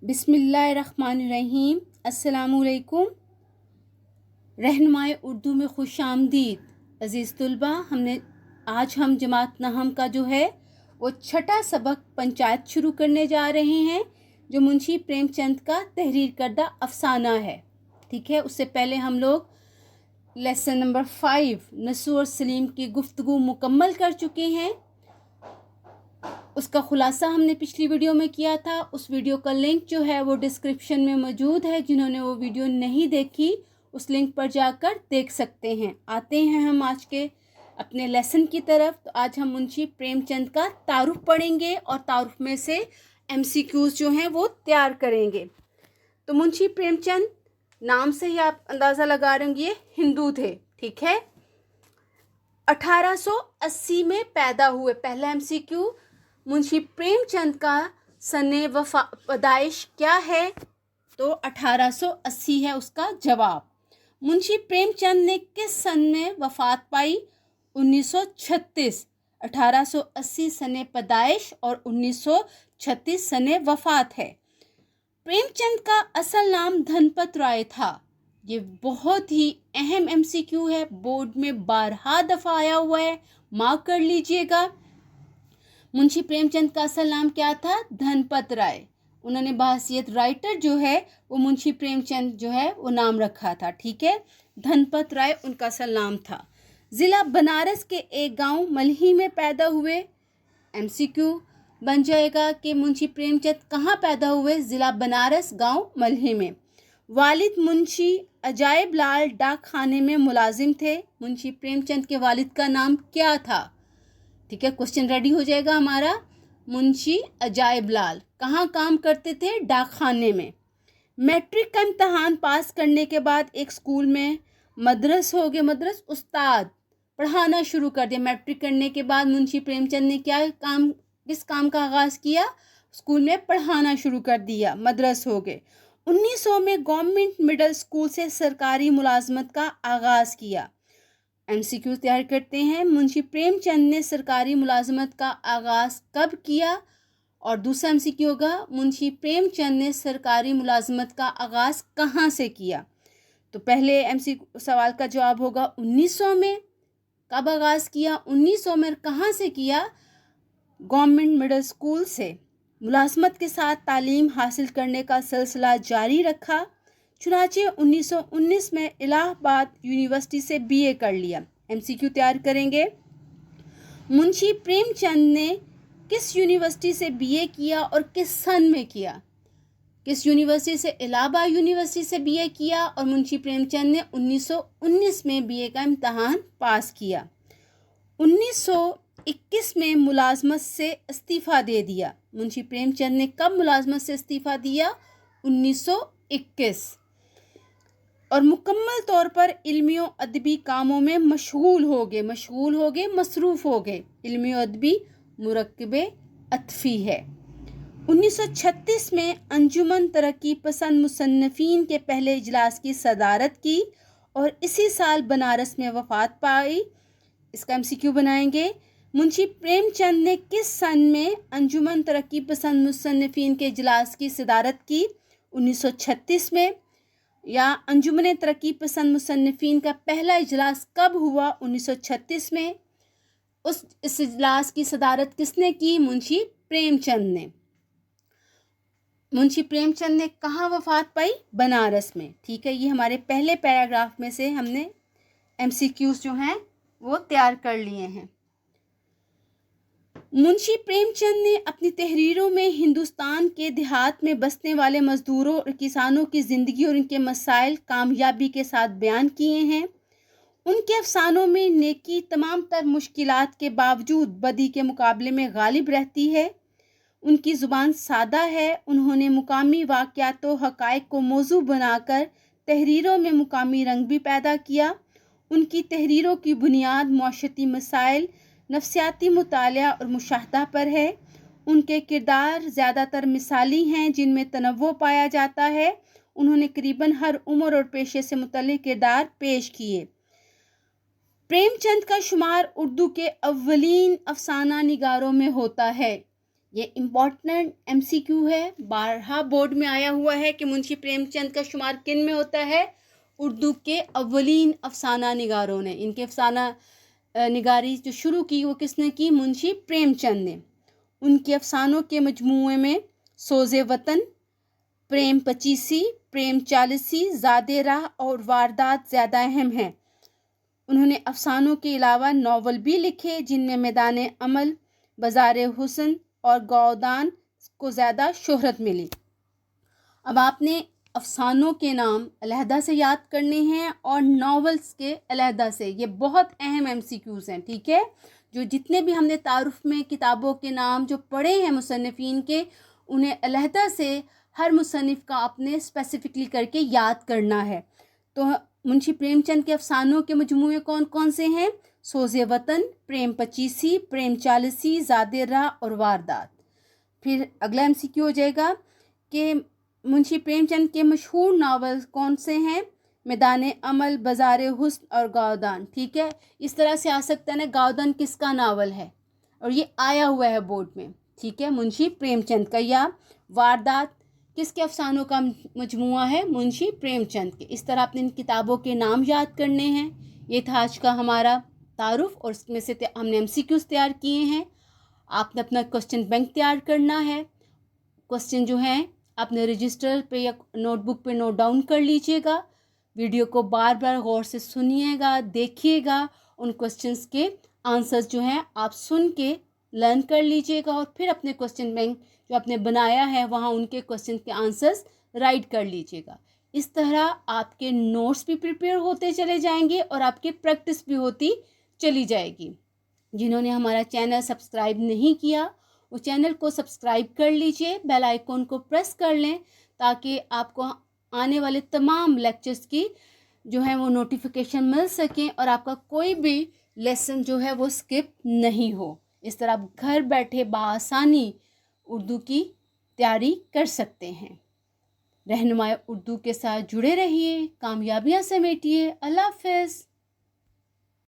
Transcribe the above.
बिस्मिल्लाहिर्रहमानिर्रहीम। अस्सलामु अलैकुम। रहनुमाए उर्दू में खुश आमदीद अज़ीज़ तलबा। आज हम जमात नहम का जो है वो छठा सबक पंचायत शुरू करने जा रहे हैं, जो मुंशी प्रेमचंद का तहरीर करदा अफसाना है। ठीक है, उससे पहले हम लोग लेसन नंबर 5 नसू और सलीम की गुफ्तगू मुकम्मल कर चुके हैं। उसका खुलासा हमने पिछली वीडियो में किया था। उस वीडियो का लिंक जो है वो डिस्क्रिप्शन में मौजूद है। जिन्होंने वो वीडियो नहीं देखी उस लिंक पर जाकर देख सकते हैं। आते हैं हम आज के अपने लेसन की तरफ। तो आज हम मुंशी प्रेमचंद का तारुफ पढ़ेंगे और तारुफ में से MCQs जो हैं वो तैयार करेंगे। तो मुंशी प्रेमचंद नाम से ही आप अंदाज़ा लगा रहे होंगे, ये हिंदू थे। ठीक है, 1880 में पैदा हुए। पहला MCQ, मुंशी प्रेमचंद का सने पैदाइश क्या है? तो 1880 है उसका जवाब। मुंशी प्रेमचंद ने किस सन में वफात पाई? 1936। 1880 सने पैदाइश और 1936 सने वफात है। प्रेमचंद का असल नाम धनपत राय था। ये बहुत ही अहम MCQ है, बोर्ड में बारहा दफ़ा आया हुआ है, मार्क कर लीजिएगा। मुंशी प्रेमचंद का असल नाम क्या था? धनपत राय। उन्होंने बहैसियत राइटर जो है वो मुंशी प्रेमचंद जो है वो नाम रखा था। ठीक है, धनपत राय उनका असल नाम था। ज़िला बनारस के एक गांव मल्ही में पैदा हुए। MCQ बन जाएगा कि मुंशी प्रेमचंद कहाँ पैदा हुए? ज़िला बनारस, गांव मल्ही में। वालिद मुंशी अजायब लाल डाक खाने में मुलाजिम थे। मुंशी प्रेमचंद के वालिद का नाम क्या था? ठीक है, क्वेश्चन रेडी हो जाएगा हमारा। मुंशी अजायब लाल कहाँ काम करते थे? डाक खाने में। मैट्रिक का इम्तहान पास करने के बाद एक स्कूल में मदरस उस्ताद पढ़ाना शुरू कर दिया। मैट्रिक करने के बाद मुंशी प्रेमचंद ने किस काम का आगाज़ किया? स्कूल में पढ़ाना शुरू कर दिया, मदरस हो गए। 1900 में गवर्नमेंट मिडिल स्कूल से सरकारी मुलाजमत का आगाज़ किया। MCQ तैयार करते हैं। मुंशी प्रेमचंद ने सरकारी मुलाजमत का आगाज़ कब किया? और दूसरा MCQ होगा, मुंशी प्रेमचंद ने सरकारी मुलाजमत का आगाज़ कहाँ से किया? तो पहले MCQ सवाल का जवाब होगा 1900 में। कब आगाज़ किया? 1900 में। कहाँ से किया? गवर्नमेंट मिडिल स्कूल से। मुलाजमत के साथ तालीम हासिल करने का सिलसिला जारी रखा। चुनाचे 1919 में इलाहाबाद यूनिवर्सिटी से BA कर लिया। MCQ तैयार करेंगे। मुंशी प्रेमचंद ने किस यूनिवर्सिटी से BA किया और किस सन में किया? किस यूनिवर्सिटी से? इलाहाबाद यूनिवर्सिटी से BA किया और मुंशी प्रेमचंद ने 1919 में BA का इम्तहान पास किया। 1921 में मुलाजमत से इस्तीफ़ा दे दिया। मुंशी प्रेमचंद ने कब मुलाजमत से इस्तीफ़ा दिया? 1921। और मुकम्मल तौर पर इल्मी और अदबी कामों में मशगूल हो गए, मसरूफ़ हो गए। इल्मी और अदबी मुरक्कबे अतफ़ी है। 1936 में अंजुमन तरक्की पसंद मुसन्निफ़ीन के पहले इजलास की सदारत की और इसी साल बनारस में वफ़ात पाई। इसका MCQ बनाएंगे। मुंशी प्रेमचंद ने किस सन में अंजुमन तरक्की पसंद मुसन्निफ़ीन के इजलास की सदारत की? 1936 में। या अंजुमन तरक्की पसंद मुसन्निफ़ीन का पहला इजलास कब हुआ? 1936 में। इस इजलास की सदारत किसने की? मुंशी प्रेमचंद ने। मुंशी प्रेमचंद ने कहाँ वफात पाई? बनारस में। ठीक है, ये हमारे पहले पैराग्राफ में से हमने MCQs जो हैं वो तैयार कर लिए हैं। मुंशी प्रेमचंद ने अपनी तहरीरों में हिंदुस्तान के देहात में बसने वाले मजदूरों और किसानों की ज़िंदगी और उनके मसाइल कामयाबी के साथ बयान किए हैं। उनके अफसानों में नेकी तमाम तर मुश्किलात के बावजूद बदी के मुकाबले में गालिब रहती है। उनकी ज़ुबान सादा है। उन्होंने मुकामी वाक़यात व हक़ाइक़ को मौजू बनाकर तहरीरों में मुकामी रंग भी पैदा किया। उनकी तहरीरों की बुनियाद मुआशरती मसाइल, नफ्सियाती मुतालिया और मुशाहदा पर है। उनके किरदार ज़्यादातर मिसाली हैं जिनमें तनव्वुर पाया जाता है। उन्होंने करीबन हर उम्र और पेशे से मुतल्लिक़ किरदार पेश किए। प्रेमचंद का शुमार उर्दू के अव्वलीन अफसाना निगारों में होता है। یہ امپورٹنٹ MCQ ہے، بارہا بورڈ میں آیا ہوا ہے کہ منشی پریم چند کا شمار کن میں ہوتا ہے؟ اردو کے اولین افسانہ نگاروں نے. ان کے افسانہ نگاری جو شروع کی وہ کس نے کی؟ منشی پریم چند نے. ان کے افسانوں کے مجموعے میں سوز وطن، پریم پچیسی، پریم چالیسی، زاد راہ اور واردات زیادہ اہم ہیں. انہوں نے افسانوں کے علاوہ ناول بھی لکھے جن میں میدان عمل، بازار حسن اور گودان کو زیادہ شہرت ملی. اب آپ نے افسانوں کے نام علیحدہ سے یاد کرنے ہیں اور ناولز کے علیحدہ سے. یہ بہت اہم MCQs ہیں، ٹھیک ہے. جو جتنے بھی ہم نے تعارف میں کتابوں کے نام جو پڑھے ہیں مصنفین کے، انہیں علیحدہ سے ہر مصنف کا اپنے اسپیسیفکلی کر کے یاد کرنا ہے. تو منشی پریم چند کے افسانوں کے مجموعے کون کون سے ہیں؟ سوز وطن، پریم پچیسی، پریم چالیسی، زاد راہ اور واردات. پھر اگلا MCQ ہو جائے گا کہ منشی پریم چند کے مشہور ناول کون سے ہیں؟ میدان عمل، بازار حسن اور گودان. ٹھیک ہے، اس طرح سے آ سکتا ہے نا، گودان کس کا ناول ہے اور یہ آیا ہوا ہے بورڈ میں. ٹھیک ہے، منشی پریم چند کا. یا واردات کس کے افسانوں کا مجموعہ ہے؟ منشی پریم چند کے. اس طرح اپنے ان کتابوں کے نام یاد کرنے ہیں. یہ تھا آج کا ہمارا تعارف اور اس میں سے ہم نے MCQs تیار کیے ہیں. آپ نے اپنا کوسچن بینک تیار کرنا ہے. کوسچن جو ہیں اپنے رجسٹر پہ یا نوٹ بک پہ نوٹ ڈاؤن کر لیجئے گا. ویڈیو کو بار بار غور سے سنیے گا، دیکھیے گا. ان کوسچنس کے آنسرز جو ہیں آپ سن کے لرن کر لیجئے گا اور پھر اپنے کوسچن بینک جو آپ نے بنایا ہے وہاں ان کے کوسچن کے آنسرز رائٹ کر لیجئے گا. اس طرح آپ کے نوٹس بھی پریپیئر ہوتے چلے جائیں گے اور آپ کی پریکٹس بھی ہوتی چلی جائے گی. جنہوں نے ہمارا چینل سبسکرائب نہیں کیا وہ چینل کو سبسکرائب کر لیجئے، بیل آئیکن کو پریس کر لیں تاکہ آپ کو آنے والے تمام لیکچرز کی جو ہے وہ نوٹیفیکیشن مل سکیں اور آپ کا کوئی بھی لیسن جو ہے وہ اسکپ نہیں ہو. اس طرح آپ گھر بیٹھے بآسانی اردو کی تیاری کر سکتے ہیں. رہنمائی اردو کے ساتھ جڑے رہیے، کامیابیاں سمیٹیے. اللہ حافظ.